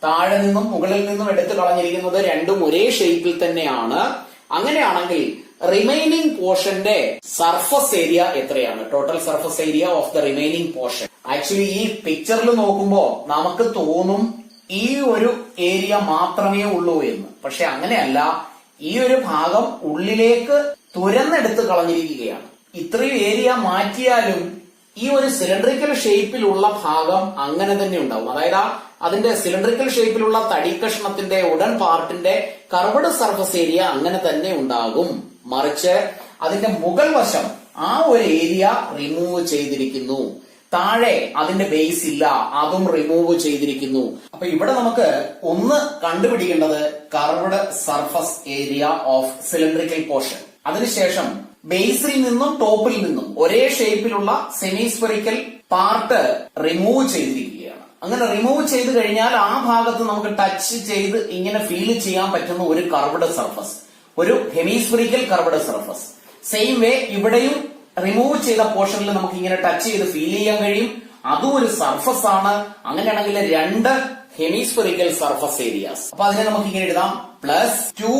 താഴെ നിന്നും മുകളിൽ നിന്നും എടുത്തു കളഞ്ഞിരിക്കുന്നത് രണ്ടും ഒരേ ഷേപ്പിൽ തന്നെയാണ്. അങ്ങനെയാണെങ്കിൽ റിമൈനിങ് പോർഷന്റെ സർഫസ് ഏരിയ എത്രയാണ്? Total surface area of the remaining portion. Actually ഈ പിക്ചറിൽ നോക്കുമ്പോ നമുക്ക് തോന്നും ഈ ഒരു ഏരിയ മാത്രമേ ഉള്ളൂ എന്ന്. പക്ഷെ അങ്ങനെയല്ല, ഈ ഒരു ഭാഗം ഉള്ളിലേക്ക് തുരന്നെടുത്ത് കളഞ്ഞിരിക്കുകയാണ്. ഇത്രയും ഏരിയ മാറ്റിയാലും ഈ ഒരു സിലിണ്ടറിക്കൽ ഷേപ്പിലുള്ള ഭാഗം അങ്ങനെ തന്നെ ഉണ്ടാവും. അതായത് അതിന്റെ സിലിണ്ടറിക്കൽ ഷേപ്പിലുള്ള തടി കഷ്ണത്തിന്റെ ഉടൻ പാർട്ടിന്റെ കർവ്ഡ് സർഫസ് ഏരിയ അങ്ങനെ തന്നെ ഉണ്ടാകും. മറിച്ച് അതിന്റെ മുകൾ വശം ആ ഒരു ഏരിയ റിമൂവ് ചെയ്തിരിക്കുന്നു. താഴെ അതിന്റെ ബേസ് ഇല്ല, അതും റിമൂവ് ചെയ്തിരിക്കുന്നു. അപ്പൊ ഇവിടെ നമുക്ക് ഒന്ന് കണ്ടുപിടിക്കേണ്ടത് curved surface area of cylindrical portion. അതിനുശേഷം ബേസിൽ നിന്നും ടോപ്പിൽ നിന്നും ഒരേ ഷേപ്പിലുള്ള സെമിസ്ഫെറിക്കൽ പാർട്ട് റിമൂവ് ചെയ്തിരിക്കുകയാണ്. അങ്ങനെ റിമൂവ് ചെയ്ത് കഴിഞ്ഞാൽ ആ ഭാഗത്ത് നമുക്ക് ടച്ച് ചെയ്ത് ഇങ്ങനെ ഫീൽ ചെയ്യാൻ പറ്റുന്ന ഒരു കർവ്ഡ് സർഫസ്, ഒരു hemispherical curved surface. Same way ഇവിടെയും റിമൂവ് ചെയ്ത പോർഷനിൽ നമുക്ക് ഇങ്ങനെ ടച്ച് ചെയ്ത് ഫീൽ ചെയ്യാൻ കഴിയും. അതും ഒരു സർഫസ് ആണ്. അങ്ങനെയാണെങ്കിൽ രണ്ട് ഹെമിസ്ഫെറിക്കൽ സർഫസ് ഏരിയാസ്. അപ്പൊ അതിനെ നമുക്ക് ഇങ്ങനെ എഴുതാം, +2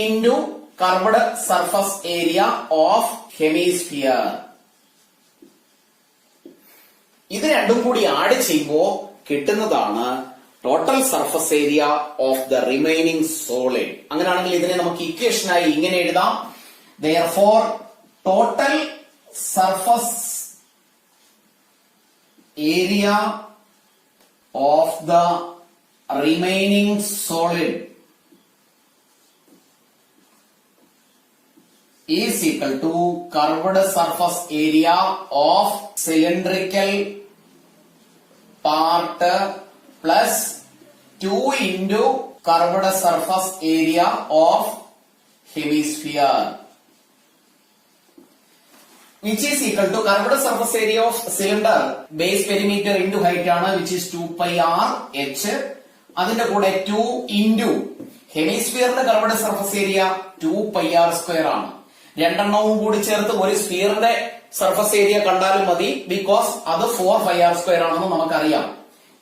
into curved surface area of hemisphere. ഇത് രണ്ടും കൂടി ആഡ് ചെയ്യുമ്പോൾ കിട്ടുന്നതാണ് total surface area of the remaining solid. അങ്ങനെയാണെങ്കിൽ ഇതിനെ നമുക്ക് ഇക്വേഷനായി ഇങ്ങനെ എഴുതാം, therefore total surface area of the remaining solid is equal to curved surface area of cylindrical part plus 2 into curved surface area of hemisphere, which is equal to curved surface area of cylinder base perimeter into height ആണ്, which is 2 pi r h. അതിന്റെ കൂടെ 2 into ഹെമിസ്ഫിയറിന്റെ curved surface area 2 pi r square ആണ്. രണ്ടെണ്ണവും കൂടി ചേർത്ത് ഒരു സ്ഫിയറിന്റെ surface area കണ്ടാലും മതി, ബിക്കോസ് അത് 4 pi r square ആണെന്ന് നമുക്കറിയാം.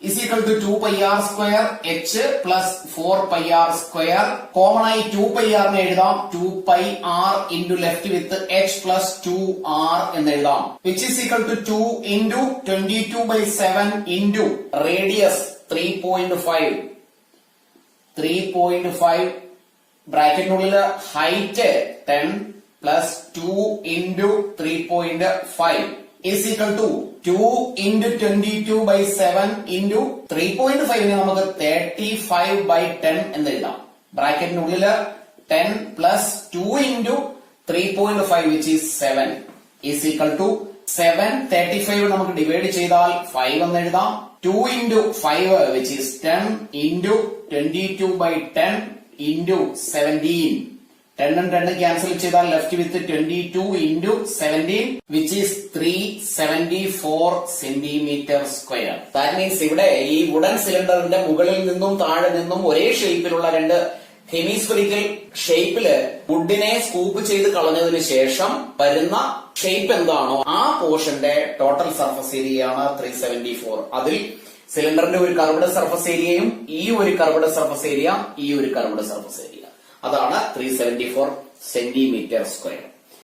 is equal to 2 pi r square h plus 4 pi r square. Common ആയി 2 pi r നെ എഴുതാം, 2 pi r into left with h plus 2 r എന്ന് എഴുതാം, which is equal to 2 into 22/7 into radius 3.5 ബ്രാക്കറ്റിനുള്ളിൽ height 10 plus 2 into 3.5 is equal to 2 into 22/7 into 3.5 നെ നമുക്ക് 35/10 എന്ന് എഴുതാം. ബ്രാക്കറ്റിനുള്ളിൽ 10 plus 2 into 3.5 which is 7 is equal to 7. 35 നമുക്ക് ഡിവൈഡ് ചെയ്താൽ 5 എന്ന് എഴുതാം. 2 into 5 which is 10 into 22/10 into 17. 10 and 10 cancel ചെയ്താൽ left with 22 into 17 which is 374 centimeter square. That means ഇവിടെ ഈ വുഡൻ സിലിണ്ടറിന്റെ മുകളിൽ നിന്നും താഴെ നിന്നും ഒരേ ഷേപ്പിലുള്ള രണ്ട് ഹെമിസ്ഫെറിക്കൽ ഷേപ്പില് വുഡിനെ സ്കൂപ്പ് ചെയ്ത് കളഞ്ഞതിന് ശേഷം വരുന്ന ഷേപ്പ് എന്താണോ ആ പോർഷന്റെ ടോട്ടൽ സർഫസ് ഏരിയയാണ് 374. അതിൽ സിലിണ്ടറിന്റെ ഒരു കർവ്ഡ് സർഫസ് ഏരിയയും ഈ ഒരു കർവ്ഡ് സർഫസ് ഏരിയ, ഈ ഒരു കർവ്ഡ് സർഫസ് ഏരിയ, അതാണ് 374 centimeter square.